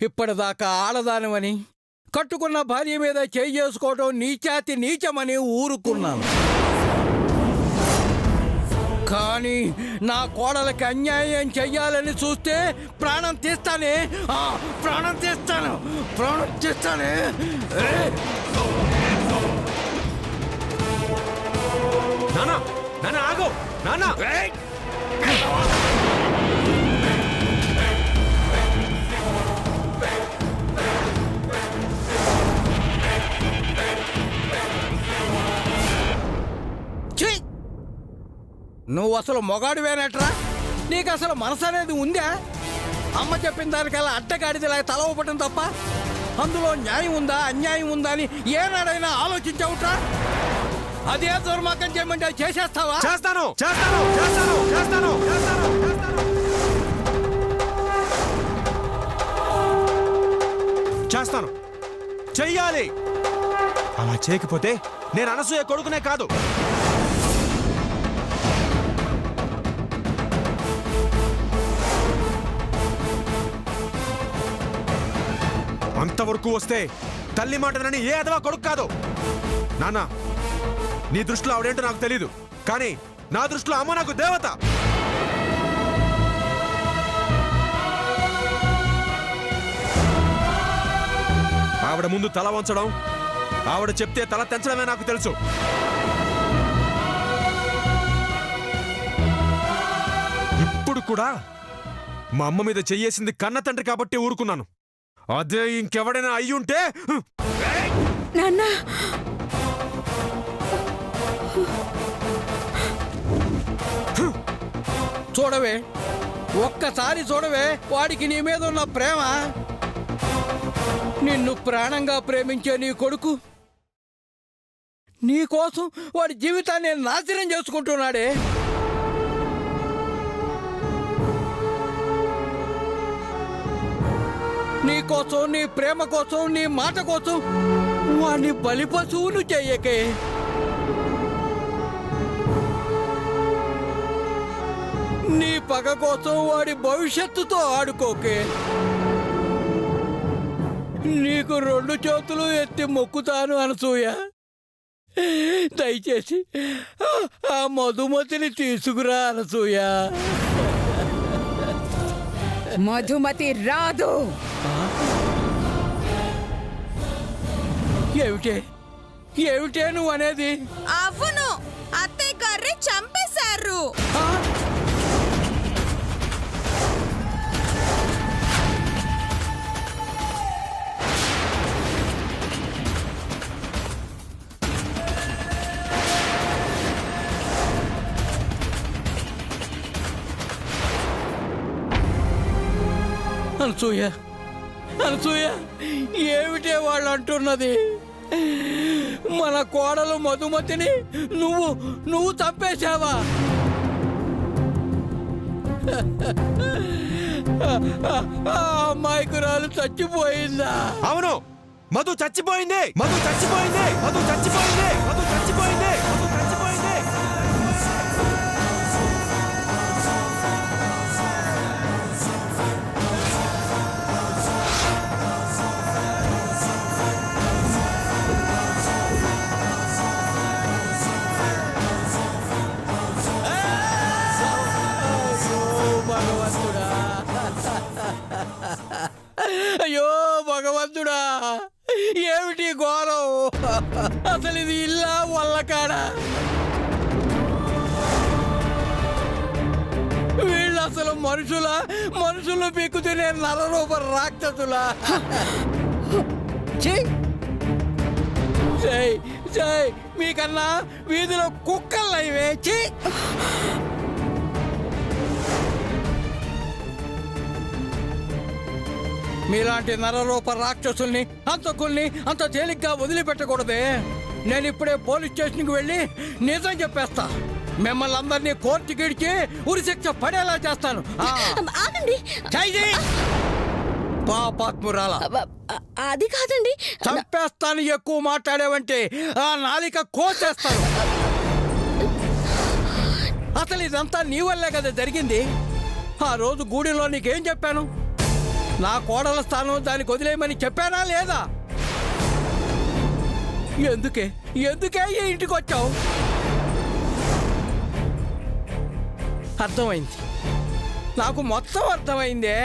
ఇప్పటిదాకా ఆడదానివని, కట్టుకున్న భార్య మీద చేయి చేసుకోవడం నీచాతి నీచమని ఊరుకున్నాను. కానీ నా కోడలకి అన్యాయం చెయ్యాలని చూస్తే ప్రాణం తీస్తానే, ప్రాణం తీస్తానే. నానా నానా ఆగో నానా. నువ్వు అసలు మొగాడివేనట్రా? నీకు అసలు మనసు అనేది ఉందా? అమ్మ చెప్పిన దానికల్లా అడ్డగాడిదిలా తల ఊపటం తప్ప అందులో న్యాయం ఉందా అన్యాయం ఉందా అని ఏనాడైనా ఆలోచించవుట్రా? అదే దుర్మార్గం చేయమంటే చేసేస్తావా? చేస్తాను, చెయ్యాలి. అలా చేయకపోతే నేను అనసూయ కొడుకునే కాదు, అంతవరకు వస్తే తల్లి మాటనని ఏ అదవా కొడుకు కాదు. నాన్న, నీ దృష్టిలో ఆవిడేంటో నాకు తెలీదు, కానీ నా దృష్టిలో అమ్మ నాకు దేవత. ఆవిడ ముందు తల వంచడం, ఆవిడ చెప్తే తల తెంచడమే నాకు తెలుసు. ఇప్పుడు కూడా మా అమ్మ మీద చెయ్యేసింది కన్న తండ్రి కాబట్టి ఊరుకున్నాను. అదే ఇంకెవడైనా అయ్యుంటే. చూడవే, ఒక్కసారి చూడవే వాడికి నీ మీద ఉన్న ప్రేమ. నిన్ను ప్రాణంగా ప్రేమించే నీ కొడుకు నీ కోసం వాడి జీవితాన్ని నాశనం చేసుకుంటున్నాడే. నీ కోసం, నీ ప్రేమ కోసం, నీ మాట కోసం వాడిని బలిపశువును చెయ్యకే. నీ పగ కోసం వాడి భవిష్యత్తుతో ఆడుకోకే. నీకు 2 చేతులు ఎత్తి మొక్కుతాను అనసూయ. దయచేసి ఆ మధుమతిని తీసుకురా అనసూయ. మధుమతి రాదు. ఏమిటే నువ్వు అనేది? అవును, అత్తయ్య గారిని చంపేశారు. అనసూయ, ఏమిటే వాళ్ళు అంటున్నది? మన కోడలు మధుమతిని నువ్వు చంపేశావా? అమ్మాయికురాలు చచ్చిపోయిందా? అవును, మధు చచ్చిపోయింది. అయ్యో భగవంతుడా, ఏమిటి ఘోరం? అసలు ఇది ఇల్లా వల్లకాడా? వీళ్ళు అసలు మనుషులు పీకు తినే నరరూప రాక్షసులా? మీకన్నా వీధిలో కుక్కలైవే. మీలాంటి నరరూప రాక్షసుల్ని, హంతకుల్ని అంత తేలిగ్గా వదిలిపెట్టకూడదే. నేను ఇప్పుడే పోలీస్ స్టేషన్కి వెళ్ళి నిజం చెప్పేస్తా. మిమ్మల్ని అందరినీ కోర్టుకి ఇడిచి ఉరిశిక్ష పడేలా చేస్తాను. పాపాత్మురాలా, అది కాదండి. చంపేస్తాను. ఎక్కువ మాట్లాడావంటే ఆ నాలిక కోసేస్తాను. అసలు ఇదంతా నీ వల్లే కదా జరిగింది. ఆ రోజు గూడిలో నీకేం చెప్పాను? నా కోడల స్థానం దానికి వదిలేయమని చెప్పానా లేదా? ఎందుకే ఈ ఇంటికి వచ్చావు? అర్థమైంది, నాకు మొత్తం అర్థమైందే.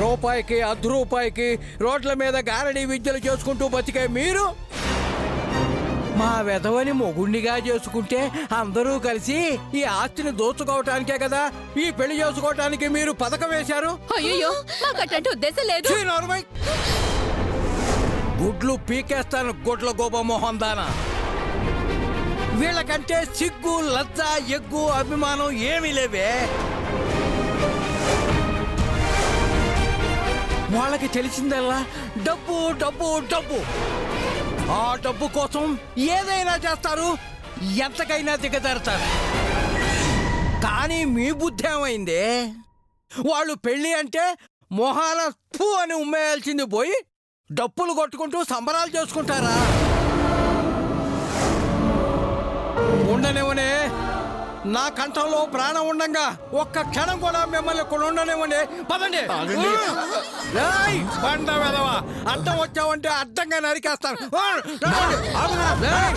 రూపాయికి 10 రూపాయికి రోడ్ల మీద గారడీ విద్యలు చేసుకుంటూ బతికే మీరు మా వెధవని మొగుండిగా చేసుకుంటే అందరూ కలిసి ఈ ఆస్తిని దోచుకోవటానికే కదా ఈ పెళ్లి చేసుకోవటానికి మీరు పథకం వేశారు. అయ్యో మాకు అటువంటి ఉద్దేశం లేదు. ఛీ, నోర్మై. గుడ్లు పీకేస్తాను గుడ్ల గోప మోహన్ దానా. వీళ్ళకంటే సిగ్గు లజ్జ ఎగ్గు అభిమానం ఏమీ లేవే. వాళ్ళకి తెలిసిందల్లా డబ్బు డబ్బు డబ్బు. ఆ డబ్బు కోసం ఏదైనా చేస్తారు, ఎంతకైనా దిగజారుతారు. కానీ మీ బుద్ధి ఏమైంది? వాళ్ళు పెళ్ళి అంటే మొహాల ఫూ అని ఉమ్మేయాల్సింది పోయి డప్పులు కొట్టుకుంటూ సంబరాలు చేసుకుంటారా? ఉండనివ్వనే, నా కంఠంలో ప్రాణం ఉండంగా ఒక్క క్షణం కూడా మిమ్మల్ని ఇక్కడ ఉండనివ్వండి. పదండి. ఏయ్, బండ వెధవ, అడ్డం వచ్చావంటే అడ్డంగా నరికేస్తాను. ఏయ్.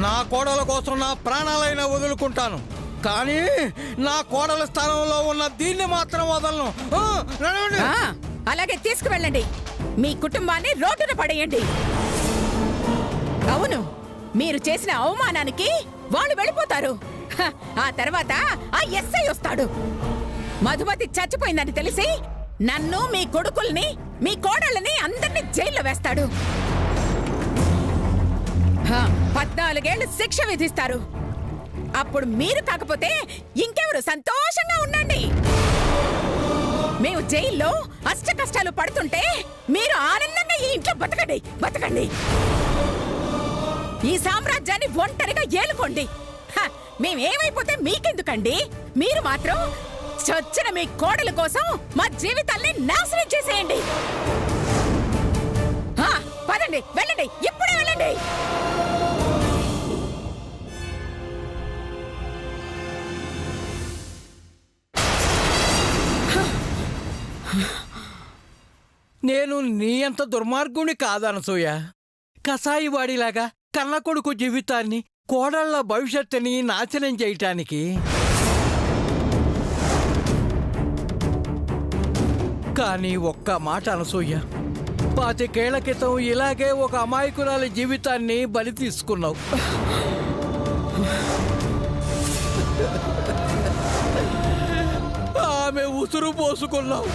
నా కోడల కోసం నా ప్రాణాలైనా వదులుకుంటాను, కానీ నా కోడల స్థానంలో ఉన్న దీన్ని మాత్రం వదలను. నడవండి. అలాగే తీసుకువెళ్ళండి. మీ కుటుంబాన్ని రోడ్డున పడేయండి. అవును, మీరు చేసిన అవమానానికి వాళ్ళు వెళ్ళిపోతారు. ఆ తర్వాత ఆ ఎస్ఐ వస్తాడు. మధుమతి చచ్చిపోయిందని తెలిసి నన్ను, మీ కొడుకుల్ని, మీ కోడళ్ళని అందరినీ జైల్లో వేస్తాడు. 14 ఏళ్ళు శిక్ష విధిస్తారు. అప్పుడు మీరు కాకపోతే ఇంకెవరు సంతోషంగా ఉండండి. మేము జైల్లో అష్ట కష్టాలు పడుతుంటే మీరు ఆనందంగా ఈ ఇంట్లో బతకండి, బతకండి. ఈ సామ్రాజ్యాన్ని ఒంటరిగా ఏలుకోండి. మేమేమైపోతే మీకెందుకండి? మీరు మాత్రం చచ్చిన మీ కోడల కోసం మా జీవితాల్ని నాశనం చేసేయండి. పదండి, వెళ్ళండి, ఇప్పుడే వెళ్ళండి. నేను నీ అంత దుర్మార్గుని కాదనసూయ. కసాయివాడిలాగా కన్న కొడుకు జీవితాన్ని, కోడళ్ల భవిష్యత్తుని నాశనం చేయటానికి. కానీ ఒక్క మాట అనసూయ, 25 ఏళ్ల క్రితం ఇలాగే ఒక అమాయకురాలి జీవితాన్ని బలి తీసుకున్నావు. ఆమె ఉసురు పోసుకున్నావు,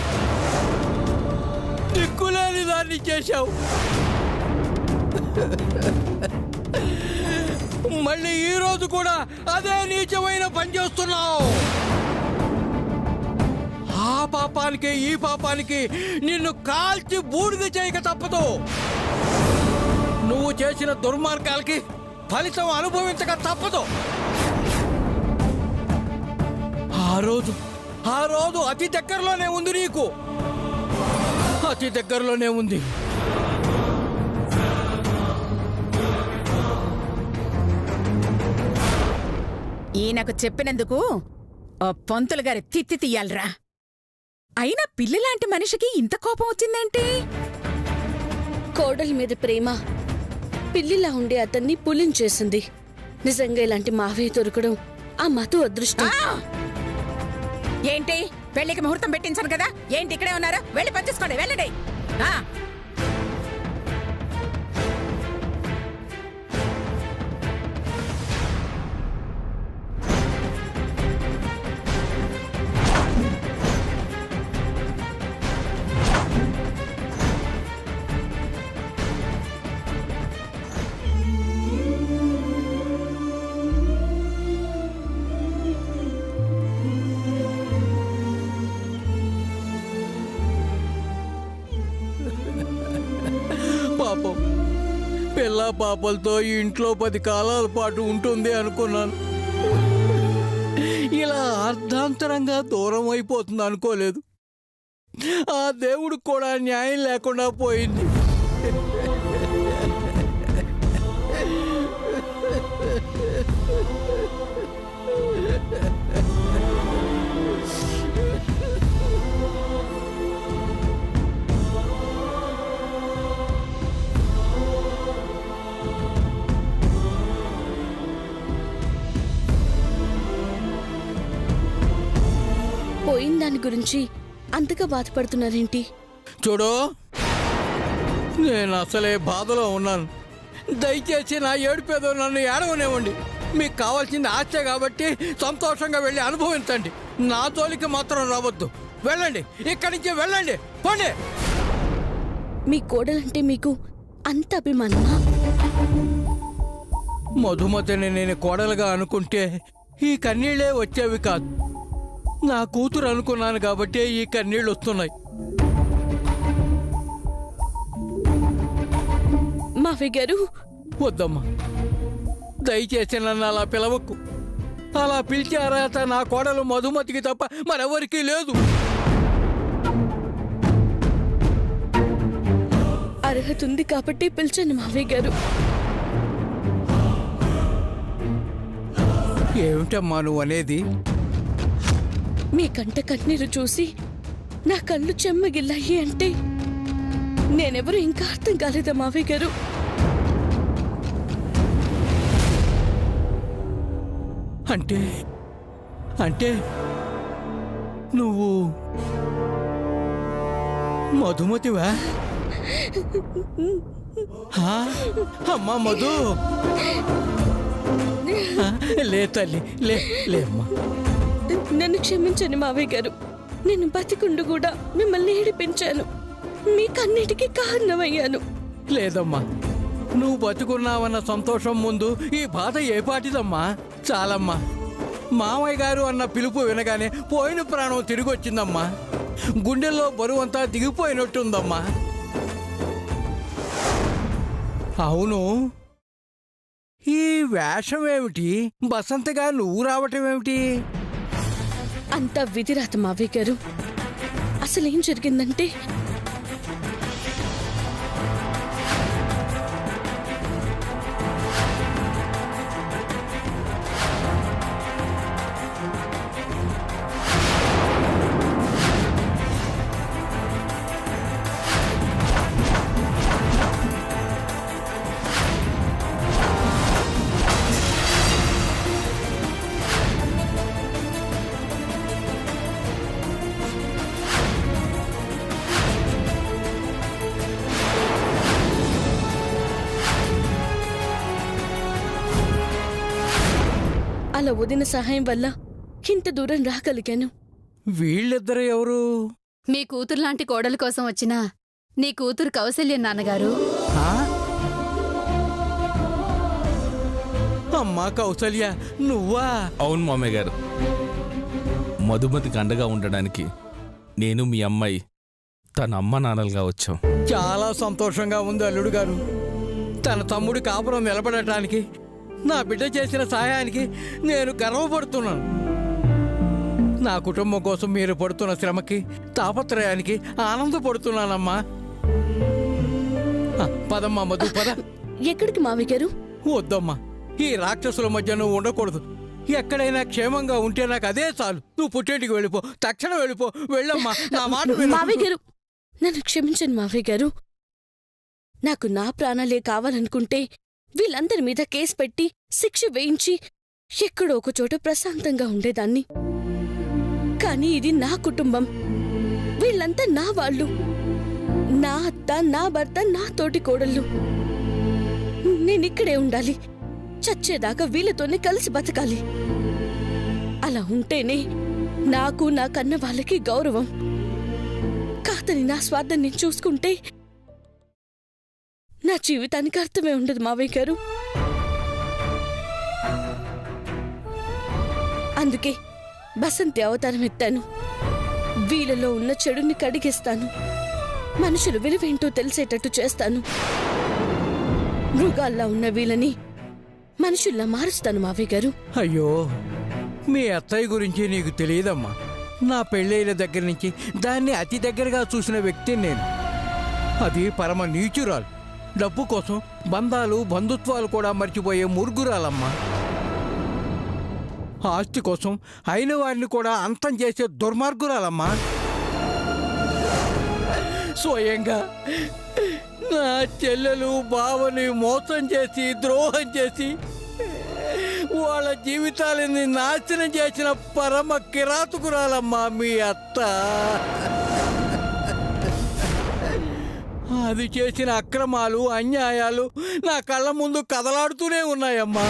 దిక్కులేని దాన్ని చేశావు. మళ్ళీ ఈ రోజు కూడా అదే నీచమైన పని చేస్తున్నావు. ఆ పాపానికి ఈ పాపానికి నిన్ను కాల్చి బూడిద చేయక తప్పదు. నువ్వు చేసిన దుర్మార్గాలకి ఫలితం అనుభవించక తప్పదు. ఆ రోజు అతి దగ్గరలోనే ఉంది, నీకు అతి దగ్గరలోనే ఉంది. ఈయనకు చెప్పినందుకు పంతులు గారి తిత్తి తీయాలరా. అయినా పిల్లిలాంటి మనిషికి ఇంత కోపం వచ్చిందేంటి? కోడలి మీద ప్రేమ పిల్లిలా ఉండే అతన్ని పులించేసింది. నిజంగా ఇలాంటి మావయ్య దొరకడం ఆ మధు అదృష్టం. ఏంటి, పెళ్లికి ముహూర్తం పెట్టించాను కదా, ఏంటి ఇక్కడే ఉన్నారు? వెళ్ళి పనిచేసుకోండి, వెళ్ళండి. పాపం, పిల్ల పాపలతో ఈ ఇంట్లో 10 కాలాల పాటు ఉంటుంది అనుకున్నాను. ఇలా అర్ధాంతరంగా దూరం అయిపోతుంది అనుకోలేదు. ఆ దేవుడికి కూడా న్యాయం లేకుండా పోయింది. పోయిన దాని గురించి అంతగా బాధపడుతున్నారేంటి? చూడు, నేను అసలే బాధలో ఉన్నాను. దయచేసి నా ఏడుపేదో నన్ను ఏడవనివ్వండి. మీకు కావాల్సింది ఆశ కాబట్టి సంతోషంగా వెళ్ళి అనుభవించండి. నా తోలికి మాత్రం రావద్దు. వెళ్ళండి, ఇక్కడి నుంచి వెళ్ళండి, పోండి. మీ కోడలంటే మీకు అంత అభిమానమా? మధుమతిని నేను కోడలుగా అనుకుంటే ఈ కన్నీళ్లే వచ్చేవి కాదు. నా కూతురు అనుకున్నాను కాబట్టే ఈ కన్నీళ్ళు వస్తున్నాయి. మావయ్య గారు, వద్దమ్మా, దయచేసి నన్ను అలా పిలవకు. అలా పిలిచే అర్హత నా కోడలు మధుమతికి తప్ప మరెవరికీ లేదు. అర్హత ఉంది కాబట్టి పిలిచాను మావయ్య గారు. ఏమిటమ్మా నువ్వు అనేది? మీ కంట కన్నీరు చూసి నా కళ్ళు చెమ్మగిల్లాయి అంటే నేనెవరు ఇంకా అర్థం కాలేదా మావయ్య గారు? అంటే అంటే నువ్వు మధుమతివా? హా? అమ్మా మధు, లే తల్లి, లేమ్మా. నన్ను క్షమించండి మావయ్య గారు. నేను బతికుండు కూడా మిమ్మల్ని ఏడిపించాను, మీ కన్నిటికి కారణమయ్యాను. లేదమ్మా, నువ్వు బతుకున్నావన్న సంతోషం ముందు ఈ బాధ ఏ పాటిదమ్మా? చాలమ్మా. మామయ్య గారు అన్న పిలుపు వినగానే పోయిన ప్రాణం తిరిగి వచ్చిందమ్మా. గుండెల్లో బరువంతా దిగిపోయినట్టుందమ్మా. అవును, ఈ వేషం ఏమిటి? బసంతగా నువ్వు రావటం ఏమిటి? అంతా విధిరాత మావయ్య గారు. అసలేం జరిగిందంటే అలా వదిన సహాయం వల్ల ఇంత దూరం రాగలిగాను. వీళ్ళిద్దరు ఎవరు? మీ కూతురులాంటి కోడల కోసం వచ్చిన నీ కూతురు కౌసల్యం నాన్నగారు. ఆ? అమ్మా కౌసల్య, నువ్వా? అవును మామయ్య గారు. మధుమతికి అండగా ఉండడానికి నేను మీ అమ్మాయి తన అమ్మ నాన్నలుగా వచ్చాం. చాలా సంతోషంగా ఉంది అల్లుడు గారు. తన తమ్ముడి కాపురం నిలబడటానికి, నా బిడ్డ చేసిన సహాయానికి నేను గర్వపడుతున్నాను. నా కుటుంబం కోసం మీరు పడుతున్న శ్రమకి, తాపత్రయానికి ఆనందపడుతున్నానమ్మా. పదమ్మా మధు, పద. ఎక్కడికి మావయ్య గారు? వద్దమ్మా, ఈ రాక్షసుల మధ్య నువ్వు ఉండకూడదు. ఎక్కడైనా క్షేమంగా ఉంటే నాకు అదే చాలు. నువ్వు పుట్టేటికి వెళ్ళిపో, తక్షణం వెళ్ళిపో. వెళ్ళమ్మా, నా మాట విను. మావయ్య గారు, నన్ను క్షమించండి మావయ్య గారు. నాకు నా ప్రాణాలే కావాలనుకుంటే వీళ్ళందరి మీద కేసు పెట్టి శిక్ష వేయించి ఎక్కడో ఒక చోట ప్రశాంతంగా ఉండేదాన్ని. కానీ ఇది నా కుటుంబం, వీళ్ళంతా నా వాళ్ళు, నా అత్త, నా భర్త, నా తోటి కోడళ్ళు. నేనిక్కడే ఉండాలి, చచ్చేదాకా వీళ్ళతోనే కలిసి బతకాలి. అలా ఉంటేనే నాకు, నా కన్న వాళ్ళకి గౌరవం. కాదని నా స్వార్థం నేను చూసుకుంటే నా జీవితానికి అర్థమే ఉండదు మావయ్య గారు. అందుకే బసంతి అవతారం ఎత్తాను. వీళ్ళలో ఉన్న చెడుని కడిగేస్తాను, మనుషులు విలువేంటో తెలిసేటట్టు చేస్తాను. మృగాల్లా ఉన్న వీళ్ళని మనుషుల్లా మారుస్తాను మావయ్య గారు. అయ్యో, మీ అత్తయ్య గురించి నీకు తెలియదమ్మా. నా పెళ్ళైన దగ్గర నుంచి దాన్ని అతి దగ్గరగా చూసిన వ్యక్తిని నేను. అది పరమ నీచురాలు. డబ్బు కోసం బంధాలు, బంధుత్వాలు కూడా మర్చిపోయే మురుగురాలమ్మా. ఆస్తి కోసం అయిన వారిని కూడా అంతం చేసే దుర్మార్గురాలమ్మా. స్వయంగా నా చెల్లెలు, బావని మోసం చేసి, ద్రోహం చేసి వాళ్ళ జీవితాలని నాశనం చేసిన పరమ కిరాతకురాలమ్మా మీ అత్త. అది చేసిన అక్రమాలు అన్యాయాలు నా కళ్ళ ముందు కదలాడుతూనే ఉన్నాయమ్మా.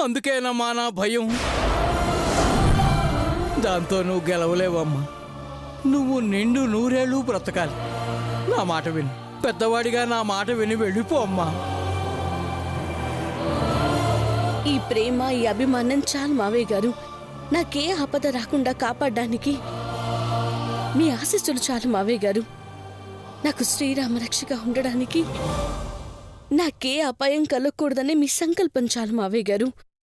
అందుకేనమ్మా నా భయం. దాంతో నువ్వు గెలవలేవమ్మా. నువ్వు నిండు నూరేళ్ళు బ్రతకాలి. నా మాట విని, పెద్దవాడిగా నా మాట విని వెళ్ళిపో అమ్మా. ఈ ప్రేమ, ఈ అభిమానం చాలు మావయ్య గారు. నాకే ఆపద రాకుండా కాపాడడానికి మీ ఆశీస్సులు చాలు మావయ్య గారు. నాకు శ్రీరామ రక్షగా ఉండడానికి, నాకే అపాయం కలగకూడదనే మీ సంకల్పం చాలు మావయ్య గారు.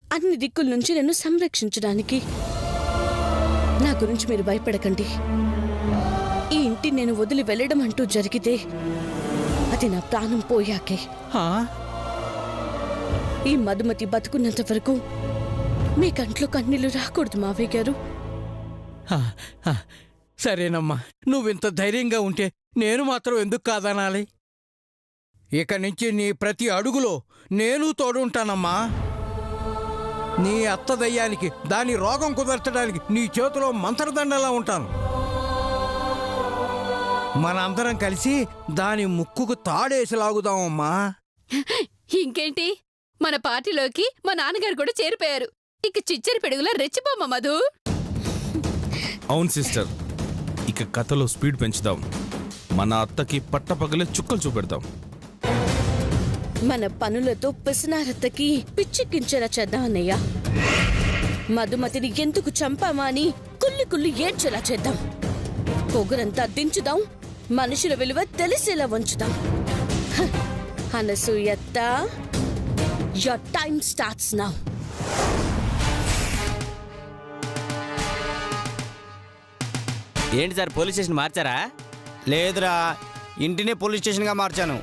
అన్ని దిక్కుల నుంచి నన్ను సంరక్షించడానికి. నా గురించి మీరు భయపడకండి. ఈ ఇంటి నేను వదిలి వెళ్ళడం అంటూ జరిగితే అది నా ప్రాణం పోయాకే. ఈ మధుమతి బతుకున్నంత వరకు మీ కంట్లో కన్నీళ్లు రాకూడదు మావయ్య గారు. సరేనమ్మా, నువ్వింత ధైర్యంగా ఉంటే నేను మాత్రం ఎందుకు కాదనాలి? ఇక నుంచి నీ ప్రతి అడుగులో నేను తోడుంటానమ్మా. నీ అత్త దయ్యానికి, దాని రోగం కుదర్చడానికి నీ చేతిలో మంత్రదండలా ఉంటాను. మనందరం కలిసి దాని ముక్కుకు తాడేసి లాగుదామమ్మా. ఇంకేంటి, మన పార్టీలోకి మా నాన్నగారు కూడా చేరిపోయారు. ఇక చిచ్చరి పిడుగులా రెచ్చిపోమ్మా మధు. అవును సిస్టర్, ఇక కథలో స్పీడ్ పెంచుదాం. మన అత్తకి పట్టపగలే చుక్కలు చూపెడతాం. మన పనులతో పిసనారత్తకి పిచ్చెక్కించేలా చేద్దాం అన్నయ్య. మధుమతిని ఎందుకు చంపామా అని కుల్లి కుల్లి ఏడ్చేలా చేద్దాం. పొగరంతా దించుదాం, మనుషుల విలువ తెలిసేలా వంచుదాం. అనసూయత్త, your time starts now. ఏంటి సార్, పోలీస్ స్టేషన్ మార్చారా? లేదురా, ఇంటినే పోలీస్ స్టేషన్గా మార్చాను.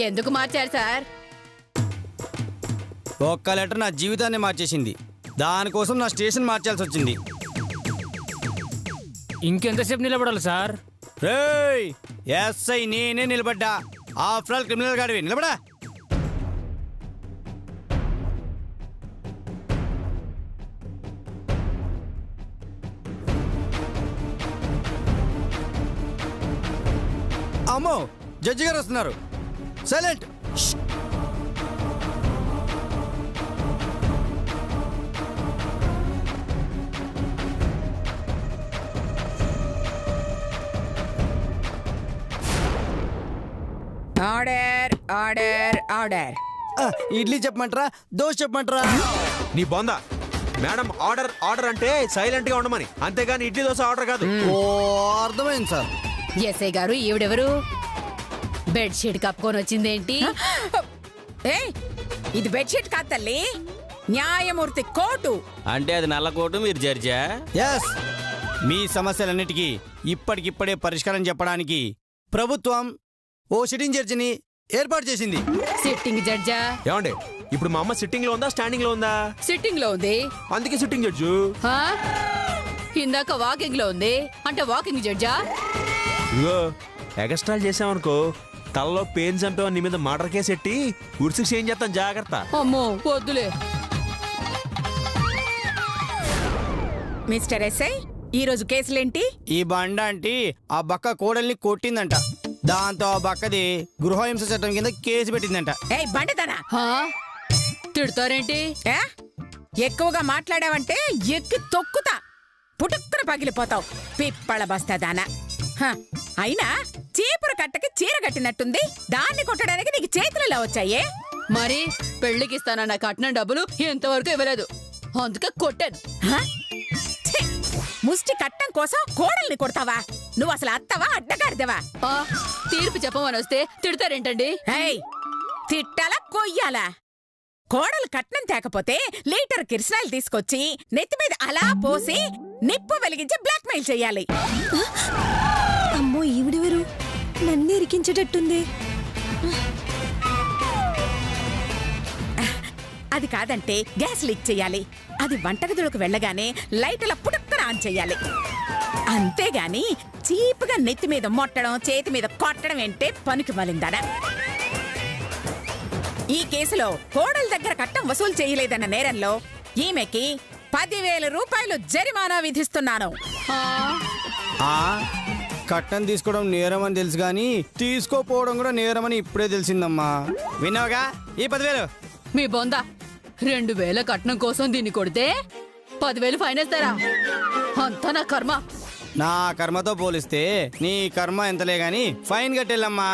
ఎందుకు మార్చారు సార్? ఒక్క లెటర్ నా జీవితాన్ని మార్చేసింది. దానికోసం నా స్టేషన్ మార్చాల్సి వచ్చింది. ఇంకెంతసేపు నిలబడాలి సార్? రేయ్, ఎస్ఐ నేనే నిలబడ్డా. ఆఫ్టర్ ఆల్ క్రిమినల్ గాడివి, నిలబడా. అమ్మో, జడ్జి గారు వస్తున్నారు. Silent. Order order order. Idli చెప్పమంటారా, దోశ చెప్పమంటారా? నీ బొందా మేడం, ఆర్డర్ ఆర్డర్ అంటే సైలెంట్ గా ఉండమని, అంతేగాని ఇడ్లీ దోశ ఆర్డర్ కాదు. ఓ, అర్థమైంది సార్. ఎస్ఐ గారు, ఈవిడెవరు? బెడ్షీట్ కప్పుకొని వచ్చిందేంటి? ఇది బెడ్షీట్ కాదు తల్లి, న్యాయమూర్తి కోటు. అంటే అది నల్ల కోటు, మీరు జడ్జా? ఎస్, మీ సమస్యలన్నిటికీ ఇప్పటికిప్పుడే పరిష్కారం చెప్పడానికి ప్రభుత్వం ఓ సిట్టింగ్ జడ్జిని ఏర్పాటు చేసింది. సిట్టింగ్ జడ్జా? ఏమండి, ఇప్పుడు మా అమ్మ సిట్టింగ్ లో ఉందా, స్టాండింగ్ లో ఉందా? సిట్టింగ్ లో ఉంది. అందుకే సిట్టింగ్ జడ్జు. హా? ఇందాక వాకింగ్ లో ఉంది, అంటే వాకింగ్ జడ్జా? ఇగో ఎగస్ట్రాల్ చేసామనుకో, తలలో పెయిన్ చంపేవని నీ మీద మర్డర్ కేసు ఎట్టి ఉరిసి చేంజ్ చేస్తాం, జాగ్రత్త. అమ్మో వద్దులే. మిస్టర్ ఎస్ఐ, ఈ రోజు కేసులేంటి? ఈ బండ అంటే ఆ బక్క కోడల్ని కొట్టిందంట. దాంతో ఆ బక్కది గృహహింస చట్టం కింద కేసు పెట్టిందంట. ఏయ్ బండదనా, హా? తిడతారేంటి? ఎక్కువగా మాట్లాడావంటే ఎక్కి తొక్కుతా, పుటుక్కున పగిలిపోతావు, పిప్పళ బస్తాదానా. అయినా చీపురు కట్టకి చీర కట్టినట్టుంది, దాన్ని కొట్టడానికి నీకు చేతులు వచ్చాయే? మరి పెళ్లికి ఇస్తానన్న కట్నం డబ్బులు ఎంతవరకు ఇవ్వలేదు, అందుకే కొట్టాను. ఛీ! ముష్టి కట్టం కోసం కోడల్ని కొడతావా? నువ్వు అసలు అత్తవా అడ్డగాడిదవా? ఆ, తీర్పు చెప్పమని వస్తే తిడతారేంటండి? ఏయ్, తిట్టాలా కొయ్యాలా? కోడలు కట్నం తేకపోతే లీటర్ కిరసనాయిలు తీసుకొచ్చి నెత్తి మీద అలా పోసి నిప్పు వెలిగించి బ్లాక్మెయిల్ చెయ్యాలి. అమ్మో ఈవిడెవరు? నన్ను ఇరికించేటట్టుంది. అది కాదంటే గ్యాస్ లీక్ చెయ్యాలి. అది వంటగదిలోకి వెళ్ళగానే లైట్ల పుటక్కన ఆన్ చెయ్యాలి. అంతేగాని చీపుగా నెత్తి మీద మొట్టడం, చేతి మీద కొట్టడం ఏంటే పనికి మలిందానా? ఈ కేసులో కోడల దగ్గర కట్టం వసూలు చేయలేదన్న నేరంలో ఈమెకి 10,000 రూపాయలు జరిమానా విధిస్తున్నాను. కట్నం తీసుకోవడం నేరం అని తెలుసు కానీ తీసుకోపోవడం కూడా నేరం అని ఇప్పుడే తెలిసిందమ్మా. విన్నావుగా? ఈ 10,000 మీ బొంద 2,000 కట్నం కోసం దీన్ని కొడితే 10,000 ఫైన్ వేస్తారా? అంతా నా కర్మ. నా కర్మతో పోలిస్తే నీ కర్మ ఎంతలే గాని ఫైన్ కట్టెళ్ళమ్మా.